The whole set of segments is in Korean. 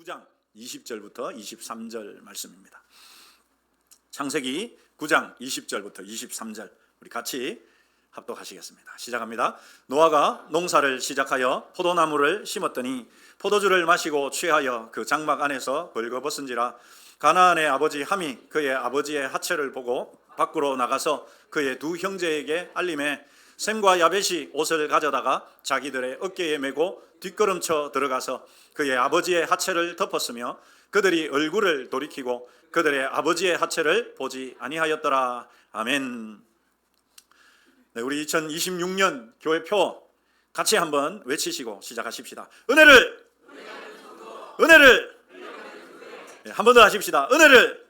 9장 20절부터 23절 말씀입니다. 창세기 9장 20절부터 23절 우리 같이 합독하시겠습니다. 시작합니다. 노아가 농사를 시작하여 포도나무를 심었더니 포도주를 마시고 취하여 그 장막 안에서 벌거벗은지라. 가나안의 아버지 함이 그의 아버지의 하체를 보고 밖으로 나가서 그의 두 형제에게 알림해 셈과 야벳이 옷을 가져다가 자기들의 어깨에 메고 뒷걸음쳐 들어가서 그의 아버지의 하체를 덮었으며 그들이 얼굴을 돌이키고 그들의 아버지의 하체를 보지 아니하였더라. 아멘. 네, 우리 2026년 교회표 같이 한번 외치시고 시작하십시다. 은혜를 네, 한 번 더 하십시다. 은혜를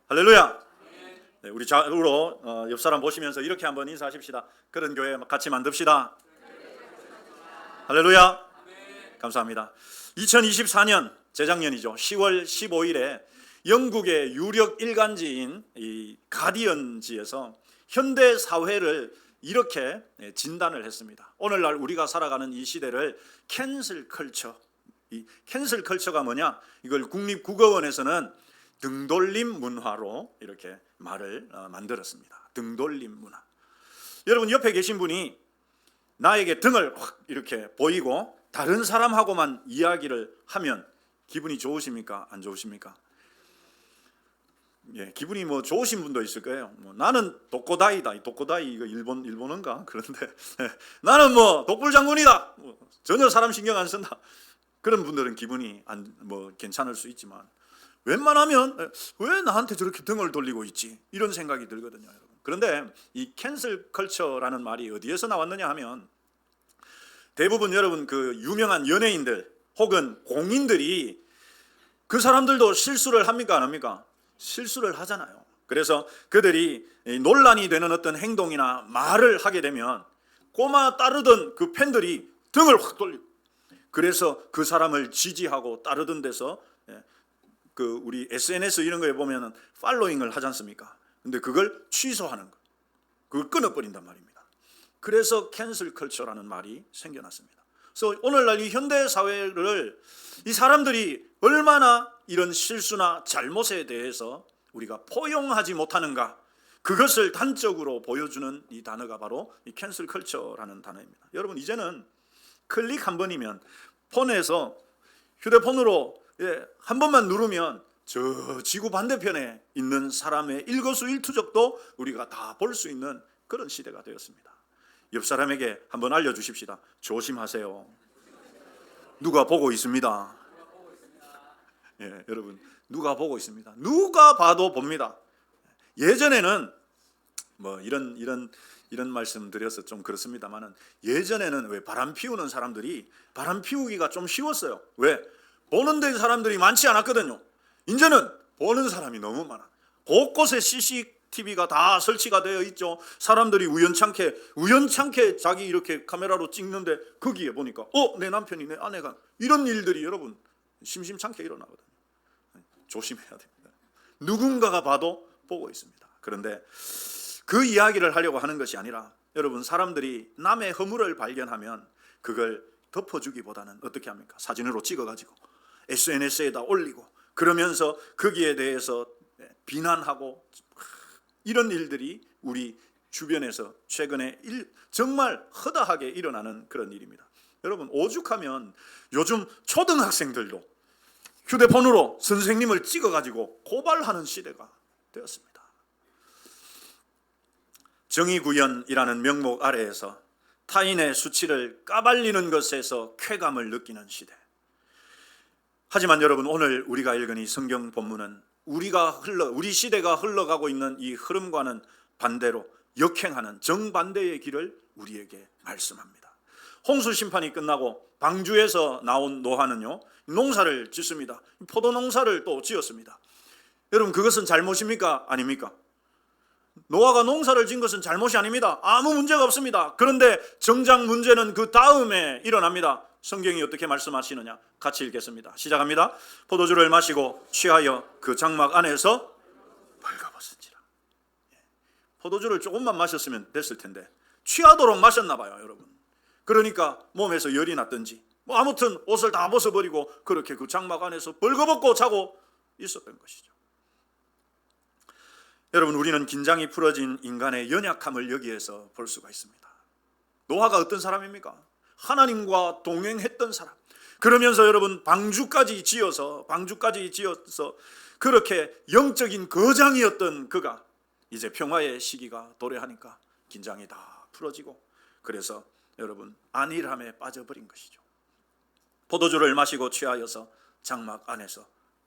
할렐루야. 네, 우리 좌우로 옆 사람 보시면서 이렇게 한번 인사하십시다. 그런 교회 같이 만듭시다. 할렐루야. 감사합니다. 2024년 재작년이죠. 10월 15일에 영국의 유력 일간지인 이 가디언지에서 현대 사회를 이렇게 진단을 했습니다. 오늘날 우리가 살아가는 이 시대를 캔슬 컬처. 이 캔슬 컬처가 뭐냐? 이걸 국립국어원에서는 등돌림 문화로 이렇게 말을 만들었습니다. 등돌림 문화. 여러분 옆에 계신 분이 나에게 등을 확 이렇게 보이고 다른 사람하고만 이야기를 하면 기분이 좋으십니까? 안 좋으십니까? 예, 기분이 뭐 좋으신 분도 있을 거예요. 뭐 나는 독고다이다. 독고다이 이거 일본어인가? 그런데 나는 뭐 독불장군이다. 뭐 전혀 사람 신경 안 쓴다. 그런 분들은 기분이 뭐 괜찮을 수 있지만 웬만하면 왜 나한테 저렇게 등을 돌리고 있지? 이런 생각이 들거든요, 여러분. 그런데 이 캔슬 컬처라는 말이 어디에서 나왔느냐 하면 대부분 여러분 그 유명한 연예인들 혹은 공인들이 그 사람들도 실수를 합니까 안 합니까? 실수를 하잖아요. 그래서 그들이 논란이 되는 어떤 행동이나 말을 하게 되면 꼬마 따르던 그 팬들이 등을 확 돌리고 그래서 그 사람을 지지하고 따르던 데서 그 우리 SNS 이런 거에 보면은 팔로잉을 하지 않습니까? 근데 그걸 취소하는 거, 그걸 끊어버린단 말입니다. 그래서 캔슬 컬처라는 말이 생겨났습니다. 그래서 오늘날 이 현대 사회를 이 사람들이 얼마나 이런 실수나 잘못에 대해서 우리가 포용하지 못하는가, 그것을 단적으로 보여주는 이 단어가 바로 이 캔슬 컬처라는 단어입니다. 여러분 이제는 클릭 한 번이면 폰에서 휴대폰으로 한 번만 누르면 저 지구 반대편에 있는 사람의 일거수일투족도 우리가 다 볼 수 있는 그런 시대가 되었습니다. 옆 사람에게 한번 알려주십시다. 조심하세요. 누가 보고 있습니다. 예, 여러분 누가 보고 있습니다. 누가 봐도 봅니다. 예전에는 뭐 이런 말씀 드려서 좀 그렇습니다만은 예전에는 왜 바람 피우는 사람들이 바람 피우기가 좀 쉬웠어요. 왜? 보는 데 사람들이 많지 않았거든요. 이제는 보는 사람이 너무 많아. 곳곳에 CCTV가 다 설치가 되어 있죠. 사람들이 우연찮게 자기 이렇게 카메라로 찍는데 거기에 보니까 내 남편이 내 아내가 이런 일들이 여러분 심심찮게 일어나거든요. 조심해야 됩니다. 누군가가 봐도 보고 있습니다. 그런데 그 이야기를 하려고 하는 것이 아니라 여러분 사람들이 남의 허물을 발견하면 그걸 덮어주기보다는 어떻게 합니까? 사진으로 찍어가지고 SNS에다 올리고 그러면서 거기에 대해서 비난하고 이런 일들이 우리 주변에서 최근에 정말 허다하게 일어나는 그런 일입니다. 여러분 오죽하면 요즘 초등학생들도 휴대폰으로 선생님을 찍어가지고 고발하는 시대가 되었습니다. 정의구현이라는 명목 아래에서 타인의 수치를 까발리는 것에서 쾌감을 느끼는 시대. 하지만 여러분 오늘 우리가 읽은 이 성경 본문은 우리 시대가 흘러가고 있는 이 흐름과는 반대로 역행하는 정반대의 길을 우리에게 말씀합니다. 홍수 심판이 끝나고 방주에서 나온 노아는요 농사를 짓습니다. 포도 농사를 또 지었습니다. 여러분 그것은 잘못입니까? 아닙니까? 노아가 농사를 지은 것은 잘못이 아닙니다. 아무 문제가 없습니다. 그런데 정작 문제는 그 다음에 일어납니다. 성경이 어떻게 말씀하시느냐? 같이 읽겠습니다. 시작합니다. 포도주를 마시고 취하여 그 장막 안에서 벌거벗은지라. 포도주를 조금만 마셨으면 됐을 텐데 취하도록 마셨나 봐요, 여러분. 그러니까 몸에서 열이 났든지 뭐 아무튼 옷을 다 벗어버리고 그렇게 그 장막 안에서 벌거벗고 자고 있었던 것이죠. 여러분, 우리는 긴장이 풀어진 인간의 연약함을 여기에서 볼 수가 있습니다. 노아가 어떤 사람입니까? 하나님과 동행했던 사람. 그러면서 여러분 방주까지 지어서 그렇게 영적인 거장이었던 그가 이제 평화의 시기가 도래하니까 긴장이 다 풀어지고, 그래서 여러분 안일함에 빠져버린 것이죠. 포도주를 마시고 취하여서 장막 안에서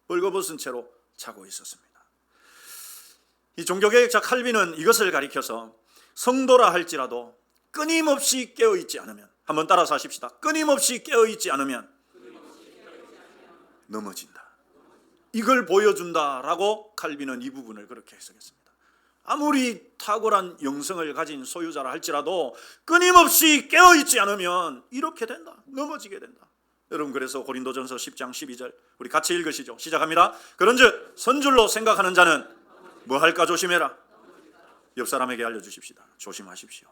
벌거벗은 채로 자고 있었습니다. 이 종교개혁자 칼빈은 이것을 가리켜서 성도라 할지라도 끊임없이 깨어있지 않으면, 한번 따라서 하십시다. 끊임없이 깨어있지 않으면 넘어진다. 이걸 보여준다라고 칼빈은 이 부분을 그렇게 해석했습니다. 아무리 탁월한 영성을 가진 소유자라 할지라도 끊임없이 깨어있지 않으면 이렇게 된다. 넘어지게 된다. 여러분, 그래서 고린도전서 10장 12절 우리 같이 읽으시죠. 시작합니다. 그런즉 선줄로 생각하는 자는 뭐 할까 조심해라. 옆 사람에게 알려주십시다. 조심하십시오.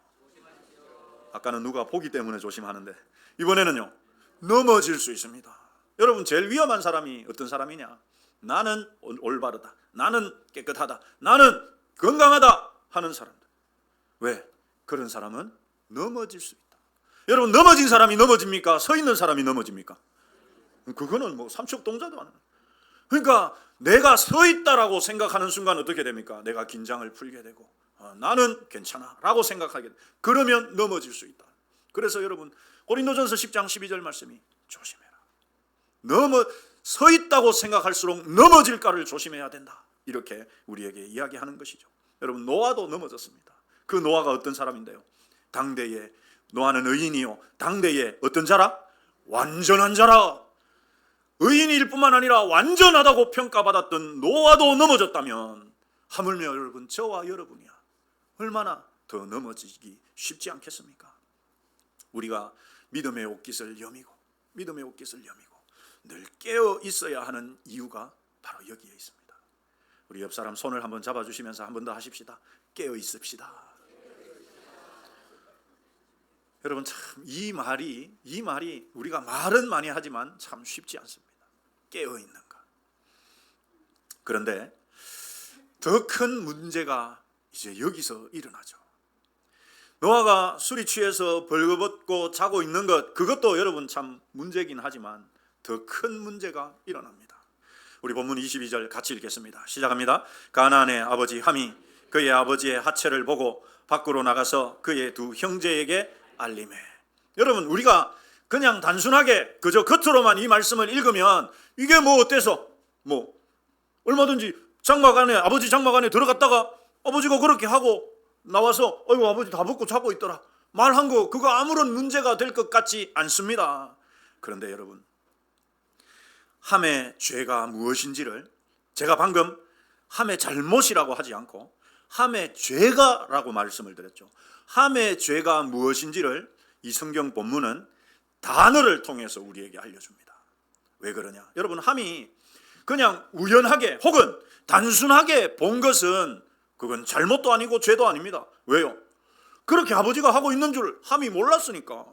아까는 누가 보기 때문에 조심하는데 이번에는요, 넘어질 수 있습니다. 여러분, 제일 위험한 사람이 어떤 사람이냐? 나는 올바르다, 나는 깨끗하다, 나는 건강하다 하는 사람들. 왜? 그런 사람은 넘어질 수 있다. 여러분, 넘어진 사람이 넘어집니까? 서 있는 사람이 넘어집니까? 그거는 뭐 삼척동자도 안 해요. 그러니까 내가 서 있다라고 생각하는 순간 어떻게 됩니까? 내가 긴장을 풀게 되고 나는 괜찮아 라고 생각하게 돼. 그러면 넘어질 수 있다. 그래서 여러분, 고린도전서 10장 12절 말씀이 조심해라. 서 있다고 생각할수록 넘어질까를 조심해야 된다. 이렇게 우리에게 이야기하는 것이죠. 여러분, 노아도 넘어졌습니다. 그 노아가 어떤 사람인데요? 당대에 노아는 의인이요, 당대에 어떤 자라? 완전한 자라. 의인일 뿐만 아니라 완전하다고 평가받았던 노아도 넘어졌다면 하물며 여러분, 저와 여러분이야 얼마나 더 넘어지기 쉽지 않겠습니까? 우리가 믿음의 옷깃을 여미고 늘 깨어 있어야 하는 이유가 바로 여기에 있습니다. 우리 옆 사람 손을 한번 잡아주시면서 한 번 더 하십시다. 깨어 있읍시다. 여러분, 참 이 말이 우리가 말은 많이 하지만 참 쉽지 않습니다. 깨어 있는가. 그런데 더 큰 문제가 이제 여기서 일어나죠. 노아가 술이 취해서 벌거벗고 자고 있는 것, 그것도 여러분 참 문제긴 하지만 더 큰 문제가 일어납니다. 우리 본문 22절 같이 읽겠습니다. 시작합니다. 가나안의 아버지 함이 그의 아버지의 하체를 보고 밖으로 나가서 그의 두 형제에게 알림해. 여러분, 우리가 그냥 단순하게 그저 겉으로만 이 말씀을 읽으면 이게 뭐 어때서 뭐 얼마든지 장막 안에, 아버지 장막 안에 들어갔다가 아버지가 그렇게 하고 나와서 어이구 아버지 다 벗고 자고 있더라 말한 거, 그거 아무런 문제가 될 것 같지 않습니다. 그런데 여러분, 함의 죄가 무엇인지를 제가 방금 함의 잘못이라고 하지 않고 함의 죄가 라고 말씀을 드렸죠. 함의 죄가 무엇인지를 이 성경 본문은 단어를 통해서 우리에게 알려줍니다. 왜 그러냐? 여러분, 함이 그냥 우연하게 혹은 단순하게 본 것은 그건 잘못도 아니고 죄도 아닙니다. 왜요? 그렇게 아버지가 하고 있는 줄 함이 몰랐으니까.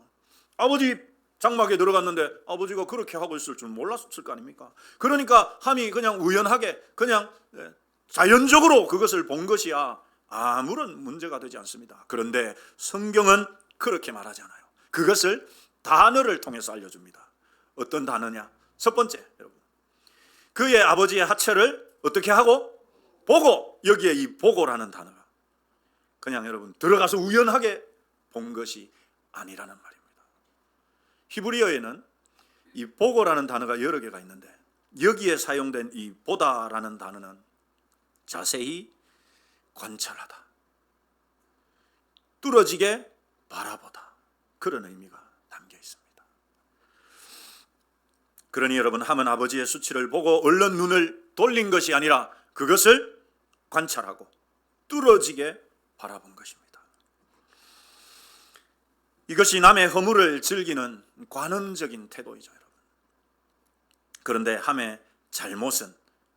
아버지 장막에 들어갔는데 아버지가 그렇게 하고 있을 줄 몰랐을 거 아닙니까? 그러니까 함이 그냥 우연하게 그냥 자연적으로 그것을 본 것이야 아무런 문제가 되지 않습니다. 그런데 성경은 그렇게 말하잖아요. 그것을 단어를 통해서 알려줍니다. 어떤 단어냐? 첫 번째, 여러분, 그의 아버지의 하체를 어떻게 하고? 보고. 여기에 이 보고라는 단어가 그냥 여러분 들어가서 우연하게 본 것이 아니라는 말입니다. 히브리어에는 이 보고라는 단어가 여러 개가 있는데 여기에 사용된 이 보다라는 단어는 자세히 관찰하다, 뚫어지게 바라보다, 그런 의미가 담겨 있습니다. 그러니 여러분, 함은 아버지의 수치를 보고 얼른 눈을 돌린 것이 아니라 그것을 관찰하고 뚫어지게 바라본 것입니다. 이것이 남의 허물을 즐기는 관음적인 태도이죠, 여러분. 그런데 함의 잘못은,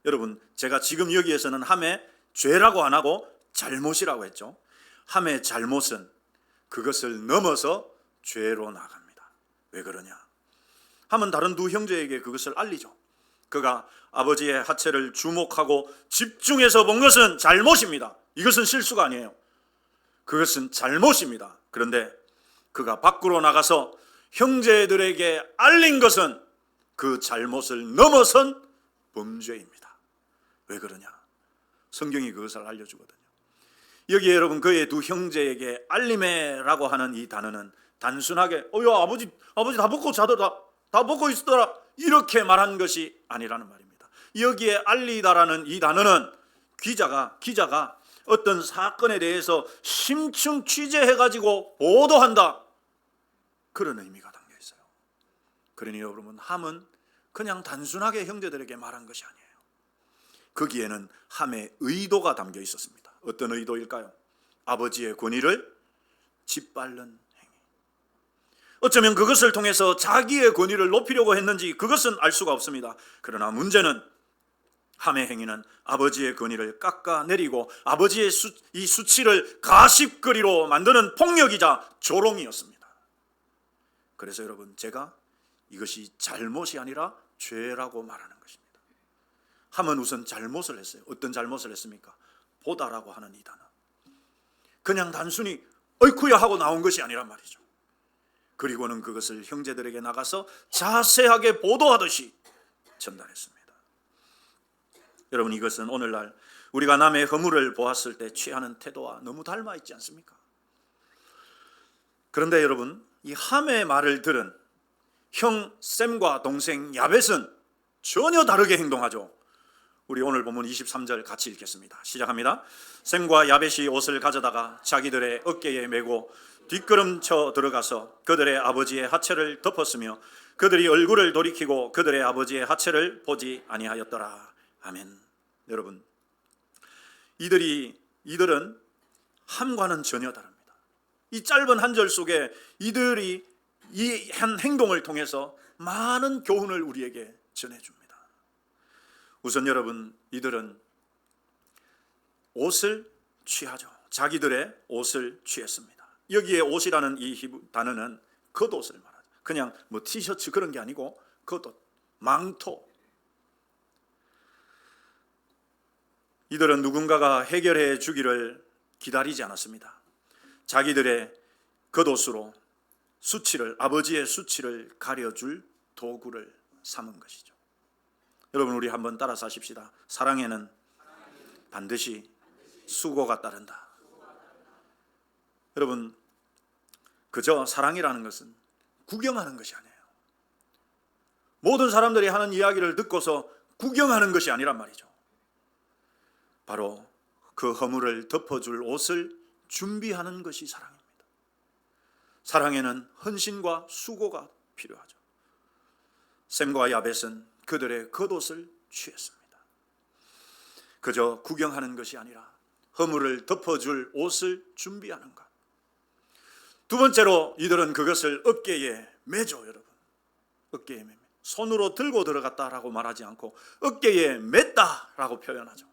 여러분, 제가 지금 여기에서는 함의 죄라고 안 하고 잘못이라고 했죠. 함의 잘못은 그것을 넘어서 죄로 나갑니다. 왜 그러냐? 함은 다른 두 형제에게 그것을 알리죠. 그가 아버지의 하체를 주목하고 집중해서 본 것은 잘못입니다. 이것은 실수가 아니에요. 그것은 잘못입니다. 그런데 그가 밖으로 나가서 형제들에게 알린 것은 그 잘못을 넘어선 범죄입니다. 왜 그러냐? 성경이 그것을 알려주거든요. 여기에 여러분 그의 두 형제에게 알림해라고 하는 이 단어는 단순하게 야 아버지 다 벗고 자더라, 다 벗고 있더라 이렇게 말한 것이 아니라는 말입니다. 여기에 알리다라는 이 단어는 기자가 어떤 사건에 대해서 심층 취재해가지고 보도한다, 그런 의미가 담겨 있어요. 그러니 여러분 함은 그냥 단순하게 형제들에게 말한 것이 아니에요. 거기에는 함의 의도가 담겨 있었습니다. 어떤 의도일까요? 아버지의 권위를 짓밟는 행위. 어쩌면 그것을 통해서 자기의 권위를 높이려고 했는지 그것은 알 수가 없습니다. 그러나 문제는 함의 행위는 아버지의 권위를 깎아내리고 아버지의 이 수치를 가십거리로 만드는 폭력이자 조롱이었습니다. 그래서 여러분 제가 이것이 잘못이 아니라 죄라고 말하는 것입니다. 함은 우선 잘못을 했어요. 어떤 잘못을 했습니까? 보다라고 하는 이 단어. 그냥 단순히 어이쿠야 하고 나온 것이 아니란 말이죠. 그리고는 그것을 형제들에게 나가서 자세하게 보도하듯이 전달했습니다. 여러분 이것은 오늘날 우리가 남의 허물을 보았을 때 취하는 태도와 너무 닮아 있지 않습니까? 그런데 여러분 이 함의 말을 들은 형 셈과 동생 야벳은 전혀 다르게 행동하죠. 우리 오늘 본문 23절 같이 읽겠습니다. 시작합니다. 셈과 야벳이 옷을 가져다가 자기들의 어깨에 메고 뒷걸음쳐 들어가서 그들의 아버지의 하체를 덮었으며 그들이 얼굴을 돌이키고 그들의 아버지의 하체를 보지 아니하였더라. 아멘. 여러분 이들은 함과는 전혀 다릅니다. 이 짧은 한 절 속에 이들이 이 한 행동을 통해서 많은 교훈을 우리에게 전해줍니다. 우선 여러분 이들은 옷을 취하죠. 자기들의 옷을 취했습니다. 여기에 옷이라는 이 단어는 겉옷을 말하죠. 그냥 뭐 티셔츠 그런 게 아니고 겉옷, 망토. 이들은 누군가가 해결해 주기를 기다리지 않았습니다. 자기들의 겉옷으로 아버지의 수치를 가려줄 도구를 삼은 것이죠. 여러분 우리 한번 따라서 하십시다. 사랑에는 반드시 수고가 따른다. 여러분 그저 사랑이라는 것은 구경하는 것이 아니에요. 모든 사람들이 하는 이야기를 듣고서 구경하는 것이 아니란 말이죠. 바로 그 허물을 덮어줄 옷을 준비하는 것이 사랑입니다. 사랑에는 헌신과 수고가 필요하죠. 셈과 야벳은 그들의 겉옷을 취했습니다. 그저 구경하는 것이 아니라 허물을 덮어줄 옷을 준비하는 것. 두 번째로 이들은 그것을 어깨에 매죠. 여러분 어깨에 매면 손으로 들고 들어갔다라고 말하지 않고 어깨에 맸다라고 표현하죠.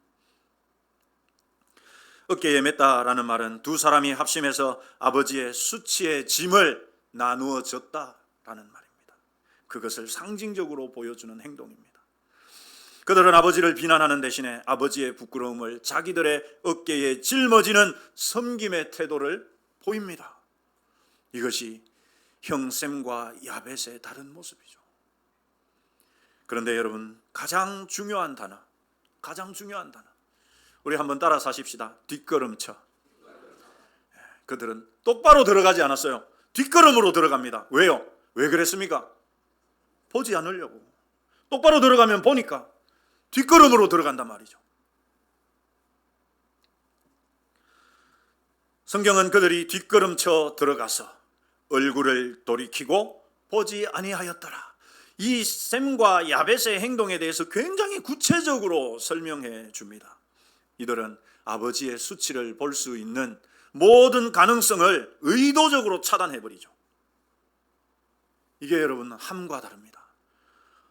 어깨에 맸다라는 말은 두 사람이 합심해서 아버지의 수치의 짐을 나누어 줬다라는 말입니다. 그것을 상징적으로 보여주는 행동입니다. 그들은 아버지를 비난하는 대신에 아버지의 부끄러움을 자기들의 어깨에 짊어지는 섬김의 태도를 보입니다. 이것이 형 셈과 야벳의 다른 모습이죠. 그런데 여러분 가장 중요한 단어 우리 한번 따라서 하십시다. 뒷걸음쳐. 그들은 똑바로 들어가지 않았어요. 뒷걸음으로 들어갑니다. 왜요? 왜 그랬습니까? 보지 않으려고. 똑바로 들어가면 보니까 뒷걸음으로 들어간단 말이죠. 성경은 그들이 뒷걸음쳐 들어가서 얼굴을 돌이키고 보지 아니하였더라. 이 셈과 야벳의 행동에 대해서 굉장히 구체적으로 설명해 줍니다. 이들은 아버지의 수치를 볼 수 있는 모든 가능성을 의도적으로 차단해버리죠. 이게 여러분 함과 다릅니다.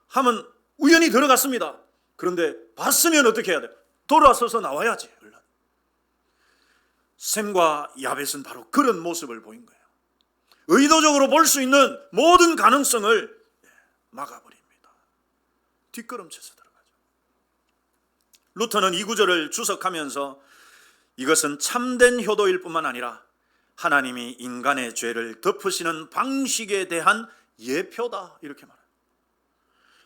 함은 우연히 들어갔습니다. 그런데 봤으면 어떻게 해야 돼요? 돌아서서 나와야지. 얼른. 셈과 야벳은 바로 그런 모습을 보인 거예요. 의도적으로 볼 수 있는 모든 가능성을 막아버립니다. 뒷걸음쳐서 들어가죠. 루터는 이 구절을 주석하면서 이것은 참된 효도일 뿐만 아니라 하나님이 인간의 죄를 덮으시는 방식에 대한 예표다, 이렇게 말합니다.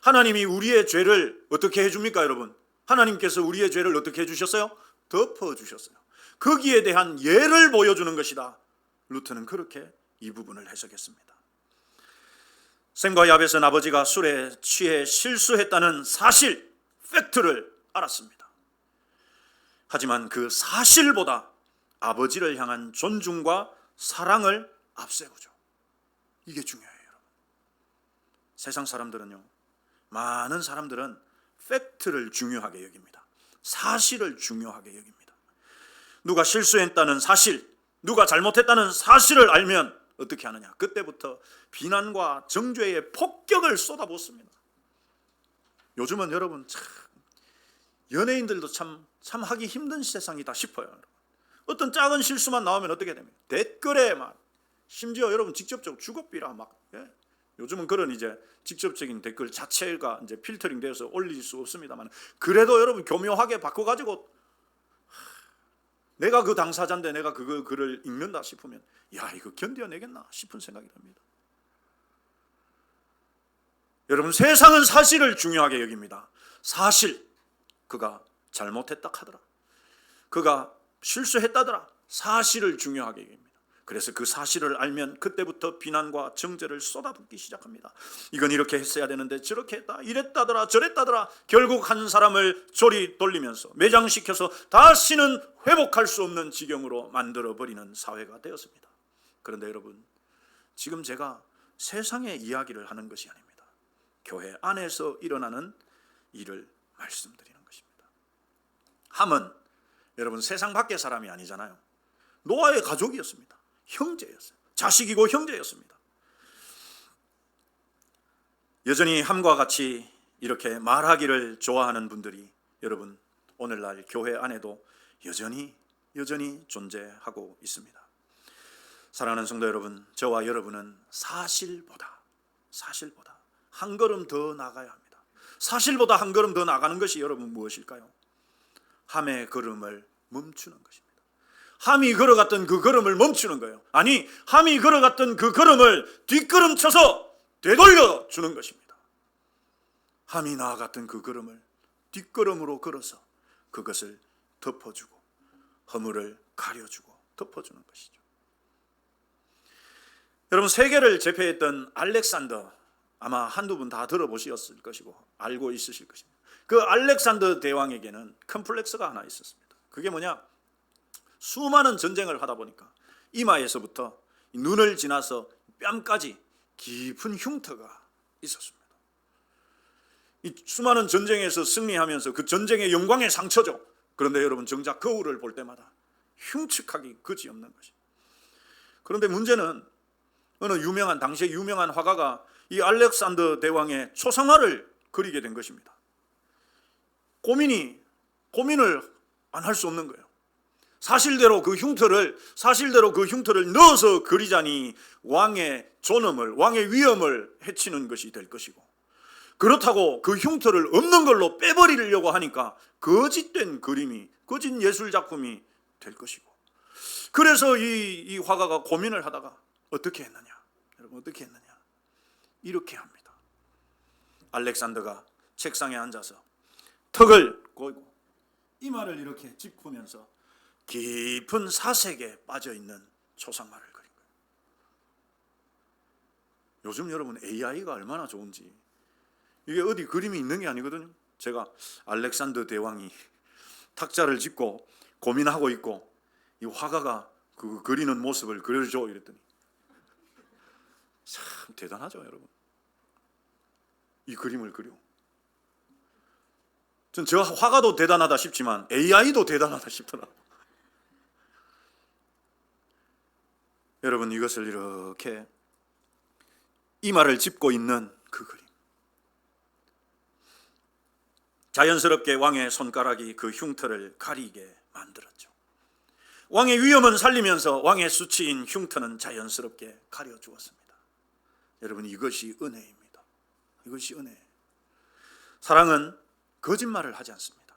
하나님이 우리의 죄를 어떻게 해줍니까, 여러분? 하나님께서 우리의 죄를 어떻게 해주셨어요? 덮어주셨어요. 거기에 대한 예를 보여주는 것이다. 루터는 그렇게 이 부분을 해석했습니다. 셈과 야벳은 아버지가 술에 취해 실수했다는 사실, 팩트를 알았습니다. 하지만 그 사실보다 아버지를 향한 존중과 사랑을 앞세우죠. 이게 중요해요, 여러분. 세상 사람들은요, 많은 사람들은 팩트를 중요하게 여깁니다. 사실을 중요하게 여깁니다. 누가 실수했다는 사실, 누가 잘못했다는 사실을 알면 어떻게 하느냐? 그때부터 비난과 정죄의 폭격을 쏟아붓습니다. 요즘은 여러분 참 연예인들도 참 하기 힘든 세상이다 싶어요. 어떤 작은 실수만 나오면 어떻게 됩니까? 댓글에 막, 심지어 여러분 직접적으로 주급비라 막, 요즘은 그런 이제 직접적인 댓글 자체가 이제 필터링 되어서 올릴 수 없습니다만, 그래도 여러분 교묘하게 바꿔가지고 내가 그 당사자인데 내가 그 글을 읽는다 싶으면 야, 이거 견뎌내겠나 싶은 생각이 듭니다. 여러분, 세상은 사실을 중요하게 여깁니다. 사실, 그가 잘못했다 하더라, 그가 실수했다더라, 사실을 중요하게 여깁니다. 그래서 그 사실을 알면 그때부터 비난과 정죄를 쏟아붓기 시작합니다. 이건 이렇게 했어야 되는데 저렇게 했다, 이랬다더라, 저랬다더라. 결국 한 사람을 조리 돌리면서 매장시켜서 다시는 회복할 수 없는 지경으로 만들어버리는 사회가 되었습니다. 그런데 여러분, 지금 제가 세상의 이야기를 하는 것이 아닙니다. 교회 안에서 일어나는 일을 말씀드리는 것입니다. 함은 여러분 세상 밖의 사람이 아니잖아요. 노아의 가족이었습니다. 형제였어요. 자식이고 형제였습니다. 여전히 함과 같이 이렇게 말하기를 좋아하는 분들이 여러분 오늘날 교회 안에도 여전히 존재하고 있습니다. 사랑하는 성도 여러분, 저와 여러분은 사실보다 한 걸음 더 나가야 합니다. 사실보다 한 걸음 더 나가는 것이 여러분 무엇일까요? 함의 걸음을 멈추는 것입니다. 함이 걸어갔던 그 걸음을 멈추는 거예요. 아니, 함이 걸어갔던 그 걸음을 뒷걸음쳐서 되돌려 주는 것입니다. 함이 나아갔던 그 걸음을 뒷걸음으로 걸어서 그것을 덮어주고 허물을 가려주고 덮어주는 것이죠. 여러분, 세계를 제패했던 알렉산더, 아마 한두 분 다 들어보셨을 것이고 알고 있으실 것입니다. 그 알렉산더 대왕에게는 컴플렉스가 하나 있었습니다. 그게 뭐냐? 수많은 전쟁을 하다 보니까 이마에서부터 눈을 지나서 뺨까지 깊은 흉터가 있었습니다. 이 수많은 전쟁에서 승리하면서 그 전쟁의 영광의 상처죠. 그런데 여러분, 정작 거울을 볼 때마다 흉측하기 그지없는 것입니다. 그런데 문제는 어느 당시에 유명한 화가가 이 알렉산더 대왕의 초상화를 그리게 된 것입니다. 고민을 안 할 수 없는 거예요. 사실대로 그 흉터를 넣어서 그리자니 왕의 존엄을, 왕의 위엄을 해치는 것이 될 것이고, 그렇다고 그 흉터를 없는 걸로 빼버리려고 하니까 거짓된 그림이, 거짓 예술 작품이 될 것이고, 그래서 이 화가가 고민을 하다가 어떻게 했느냐? 여러분, 어떻게 했느냐? 이렇게 합니다. 알렉산더가 책상에 앉아서 턱을 꼬이고 이마를 이렇게 짚으면서 깊은 사색에 빠져있는 초상화를 그린 거예요. 요즘 여러분 AI가 얼마나 좋은지, 이게 어디 그림이 있는 게 아니거든요. 제가 알렉산더 대왕이 탁자를 짚고 고민하고 있고 이 화가가 그 그리는 모습을 그려줘 이랬더니 참 대단하죠, 여러분. 이 그림을 그려. 전 저 화가도 대단하다 싶지만 AI도 대단하다 싶더라고요. 여러분, 이것을 이렇게 이마를 짚고 있는 그 그림, 자연스럽게 왕의 손가락이 그 흉터를 가리게 만들었죠. 왕의 위엄은 살리면서 왕의 수치인 흉터는 자연스럽게 가려주었습니다. 여러분, 이것이 은혜입니다. 이것이 은혜. 사랑은 거짓말을 하지 않습니다.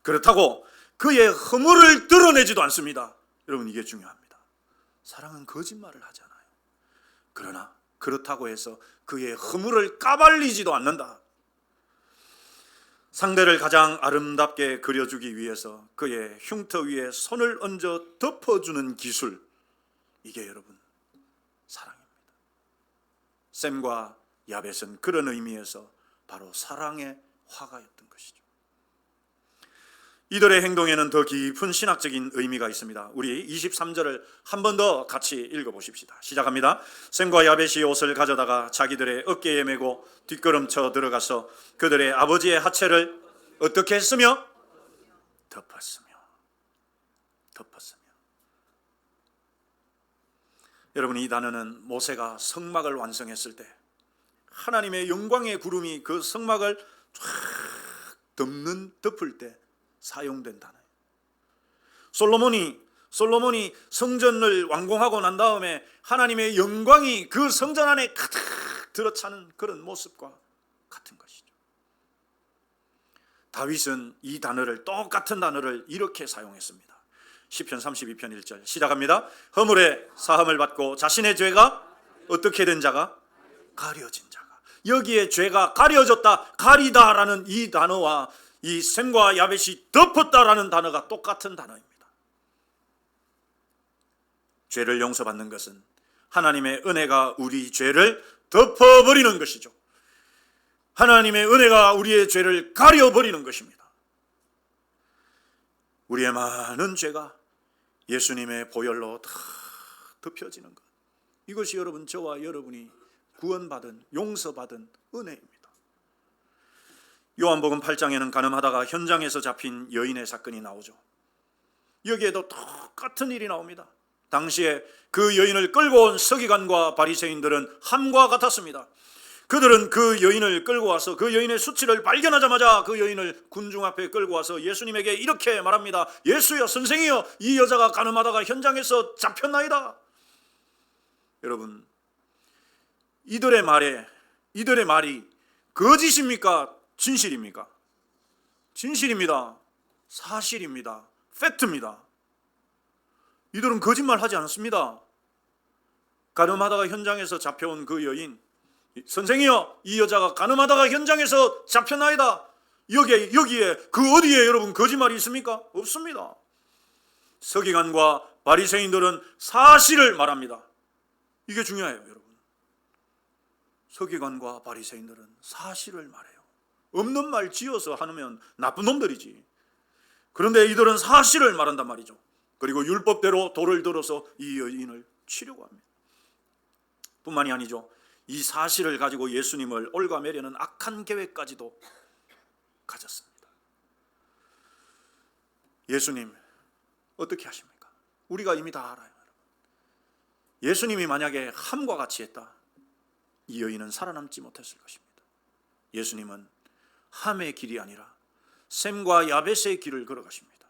그렇다고 그의 허물을 드러내지도 않습니다. 여러분, 이게 중요합니다. 사랑은 거짓말을 하지 않아요. 그러나 그렇다고 해서 그의 허물을 까발리지도 않는다. 상대를 가장 아름답게 그려주기 위해서 그의 흉터 위에 손을 얹어 덮어주는 기술, 이게 여러분 사랑입니다. 셈과 야벳은 그런 의미에서 바로 사랑의 화가였던 것이죠. 이들의 행동에는 더 깊은 신학적인 의미가 있습니다. 우리 23절을 한 번 더 같이 읽어보십시다. 시작합니다. 셈과 야벳이 옷을 가져다가 자기들의 어깨에 메고 뒷걸음쳐 들어가서 그들의 아버지의 하체를 어떻게 했으며? 덮었으며. 여러분, 이 단어는 모세가 성막을 완성했을 때 하나님의 영광의 구름이 그 성막을 쫙 덮을 때 사용된 단어예요. 솔로몬이 성전을 완공하고 난 다음에 하나님의 영광이 그 성전 안에 가득 들어차는 그런 모습과 같은 것이죠. 다윗은 이 단어를, 똑같은 단어를 이렇게 사용했습니다. 시편 32편 1절 시작합니다. 허물의 사함을 받고 자신의 죄가 어떻게 된 자가? 가려진 자가. 여기에 죄가 가려졌다, 가리다라는 이 단어와 이 셈과 야벳이 덮었다라는 단어가 똑같은 단어입니다. 죄를 용서받는 것은 하나님의 은혜가 우리 죄를 덮어버리는 것이죠. 하나님의 은혜가 우리의 죄를 가려버리는 것입니다. 우리의 많은 죄가 예수님의 보혈로 다 덮여지는 것, 이것이 여러분, 저와 여러분이 구원받은, 용서받은 은혜입니다. 요한복음 8장에는 간음하다가 현장에서 잡힌 여인의 사건이 나오죠. 여기에도 똑같은 일이 나옵니다. 당시에 그 여인을 끌고 온 서기관과 바리새인들은 함과 같았습니다. 그들은 그 여인을 끌고 와서 그 여인의 수치를 발견하자마자 그 여인을 군중 앞에 끌고 와서 예수님에게 이렇게 말합니다. 예수여, 선생이여, 이 여자가 간음하다가 현장에서 잡혔나이다. 여러분, 이들의 말이 거짓입니까? 진실입니까? 진실입니다. 사실입니다. 팩트입니다. 이들은 거짓말하지 않습니다. 간음하다가 현장에서 잡혀온 그 여인, 선생이여, 이 여자가 간음하다가 현장에서 잡혔나이다. 여기에 그 어디에 여러분 거짓말이 있습니까? 없습니다. 서기관과 바리새인들은 사실을 말합니다. 이게 중요해요, 여러분. 서기관과 바리새인들은 사실을 말해요. 없는 말 지어서 하면 나쁜 놈들이지. 그런데 이들은 사실을 말한단 말이죠. 그리고 율법대로 돌을 들어서 이 여인을 치려고 합니다. 뿐만이 아니죠. 이 사실을 가지고 예수님을 올가매려는 악한 계획까지도 가졌습니다. 예수님 어떻게 하십니까? 우리가 이미 다 알아요. 예수님이 만약에 함과 같이 했다, 이 여인은 살아남지 못했을 것입니다. 예수님은 함의 길이 아니라 셈과 야벳의 길을 걸어가십니다.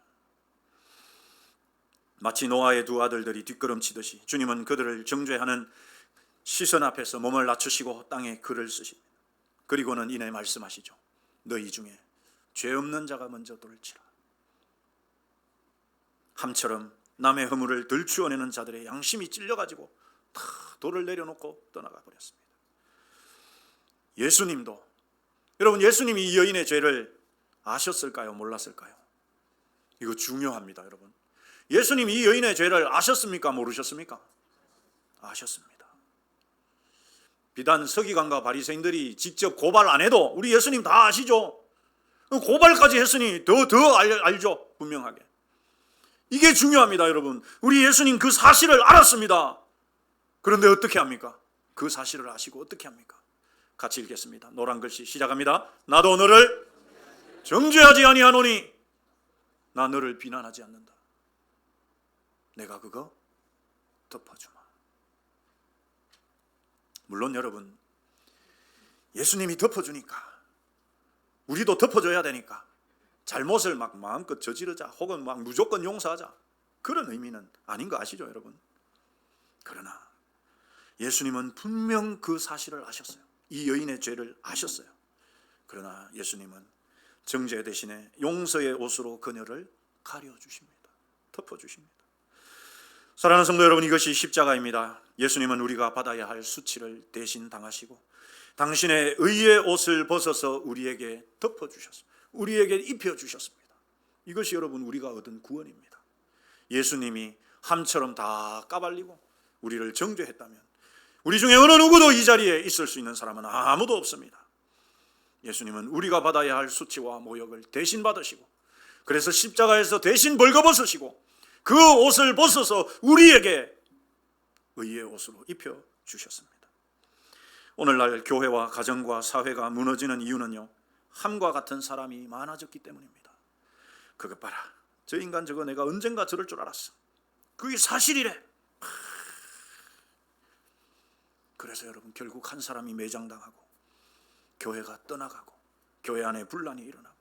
마치 노아의 두 아들들이 뒷걸음치듯이 주님은 그들을 정죄하는 시선 앞에서 몸을 낮추시고 땅에 글을 쓰십니다. 그리고는 이내 말씀하시죠. 너희 중에 죄 없는 자가 먼저 돌을 치라. 함처럼 남의 허물을 들추어내는 자들의 양심이 찔려가지고 다 돌을 내려놓고 떠나가 버렸습니다. 예수님도, 여러분, 예수님이 이 여인의 죄를 아셨을까요? 몰랐을까요? 이거 중요합니다, 여러분. 예수님이 이 여인의 죄를 아셨습니까? 모르셨습니까? 아셨습니다. 비단 서기관과 바리새인들이 직접 고발 안 해도 우리 예수님 다 아시죠? 고발까지 했으니 더 알죠, 분명하게. 이게 중요합니다, 여러분. 우리 예수님 그 사실을 알았습니다. 그런데 어떻게 합니까? 그 사실을 아시고 어떻게 합니까? 같이 읽겠습니다. 노란 글씨 시작합니다. 나도 너를 정죄하지 아니하노니 나 너를 비난하지 않는다. 내가 그거 덮어주마. 물론 여러분, 예수님이 덮어주니까 우리도 덮어줘야 되니까 잘못을 막 마음껏 저지르자, 혹은 막 무조건 용서하자, 그런 의미는 아닌 거 아시죠, 여러분? 그러나 예수님은 분명 그 사실을 아셨어요. 이 여인의 죄를 아셨어요. 그러나 예수님은 정죄 대신에 용서의 옷으로 그녀를 가려주십니다. 덮어주십니다. 사랑하는 성도 여러분, 이것이 십자가입니다. 예수님은 우리가 받아야 할 수치를 대신 당하시고 당신의 의의 옷을 벗어서 우리에게 덮어주셨습니다. 우리에게 입혀주셨습니다. 이것이 여러분 우리가 얻은 구원입니다. 예수님이 함처럼 다 까발리고 우리를 정죄했다면 우리 중에 어느 누구도 이 자리에 있을 수 있는 사람은 아무도 없습니다. 예수님은 우리가 받아야 할 수치와 모욕을 대신 받으시고 그래서 십자가에서 대신 벌거벗으시고 그 옷을 벗어서 우리에게 의의 옷으로 입혀주셨습니다. 오늘날 교회와 가정과 사회가 무너지는 이유는요, 함과 같은 사람이 많아졌기 때문입니다. 그것 봐라, 저 인간 저거 내가 언젠가 저럴 줄 알았어. 그게 사실이래. 그래서 여러분 결국 한 사람이 매장당하고 교회가 떠나가고 교회 안에 분란이 일어나고,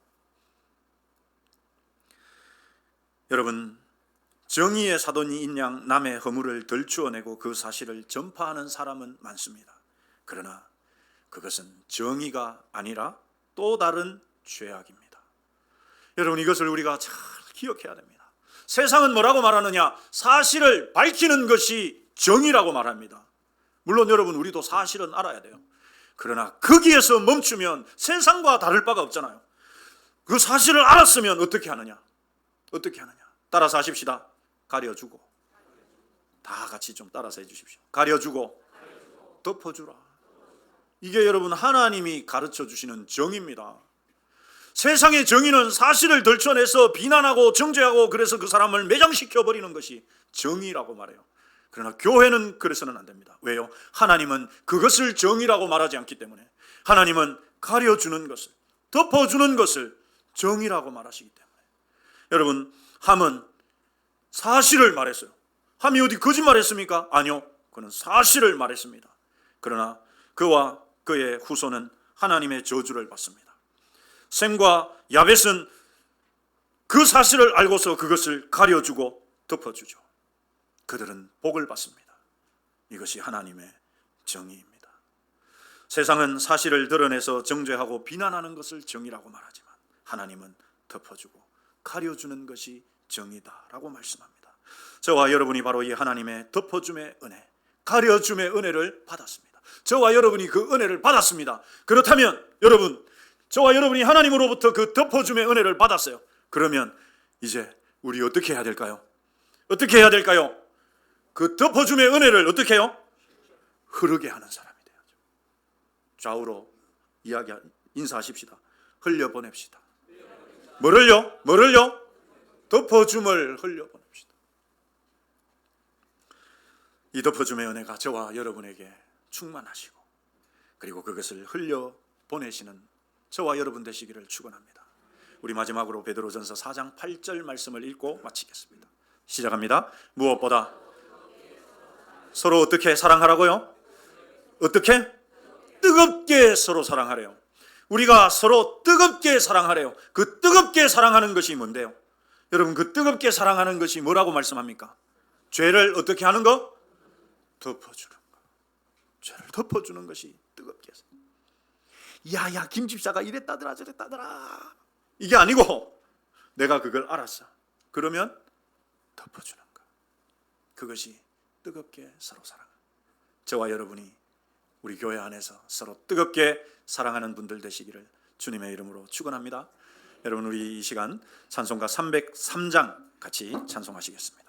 여러분 정의의 사돈인 양 남의 허물을 덜추어내고 그 사실을 전파하는 사람은 많습니다. 그러나 그것은 정의가 아니라 또 다른 죄악입니다. 여러분 이것을 우리가 잘 기억해야 됩니다. 세상은 뭐라고 말하느냐? 사실을 밝히는 것이 정의라고 말합니다. 물론 여러분 우리도 사실은 알아야 돼요. 그러나 거기에서 멈추면 세상과 다를 바가 없잖아요. 그 사실을 알았으면 어떻게 하느냐? 어떻게 하느냐? 따라서 하십시다. 가려주고. 다 같이 좀 따라서 해주십시오. 가려주고 덮어주라. 이게 여러분 하나님이 가르쳐 주시는 정의입니다. 세상의 정의는 사실을 덜쳐내서 비난하고 정죄하고 그래서 그 사람을 매장시켜 버리는 것이 정의라고 말해요. 그러나 교회는 그래서는 안 됩니다. 왜요? 하나님은 그것을 정의라고 말하지 않기 때문에, 하나님은 가려주는 것을, 덮어주는 것을 정의라고 말하시기 때문에. 여러분 함은 사실을 말했어요. 함이 어디 거짓말했습니까? 아니요, 그는 사실을 말했습니다. 그러나 그와 그의 후손은 하나님의 저주를 받습니다. 셈과 야벳은 그 사실을 알고서 그것을 가려주고 덮어주죠. 그들은 복을 받습니다. 이것이 하나님의 정의입니다. 세상은 사실을 드러내서 정죄하고 비난하는 것을 정의라고 말하지만 하나님은 덮어주고 가려주는 것이 정의다라고 말씀합니다. 저와 여러분이 바로 이 하나님의 덮어줌의 은혜, 가려줌의 은혜를 받았습니다. 저와 여러분이 그 은혜를 받았습니다. 그렇다면 여러분, 저와 여러분이 하나님으로부터 그 덮어줌의 은혜를 받았어요. 그러면 이제 우리 어떻게 해야 될까요? 어떻게 해야 될까요? 그 덮어줌의 은혜를 어떻게 해요? 흐르게 하는 사람이 돼야죠. 좌우로 인사하십시다. 흘려보냅시다. 뭐를요? 덮어줌을 흘려보냅시다. 이 덮어줌의 은혜가 저와 여러분에게 충만하시고 그리고 그것을 흘려보내시는 저와 여러분 되시기를 축원합니다. 우리 마지막으로 베드로전서 4장 8절 말씀을 읽고 마치겠습니다. 시작합니다. 무엇보다 서로 어떻게 사랑하라고요? 어떻게? 뜨겁게 서로 사랑하래요. 우리가 서로 뜨겁게 사랑하래요. 그 뜨겁게 사랑하는 것이 뭔데요? 여러분 그 뜨겁게 사랑하는 것이 뭐라고 말씀합니까? 죄를 어떻게 하는 거? 덮어주는 거. 죄를 덮어주는 것이 뜨겁게 해서. 야야 김 집사가 이랬다더라 저랬다더라 이게 아니고 내가 그걸 알았어. 그러면 덮어주는 거. 그것이 뜨겁게 서로 사랑하는. 저와 여러분이 우리 교회 안에서 서로 뜨겁게 사랑하는 분들 되시기를 주님의 이름으로 축원합니다. 여러분 우리 이 시간 찬송가 303장 같이 찬송하시겠습니다.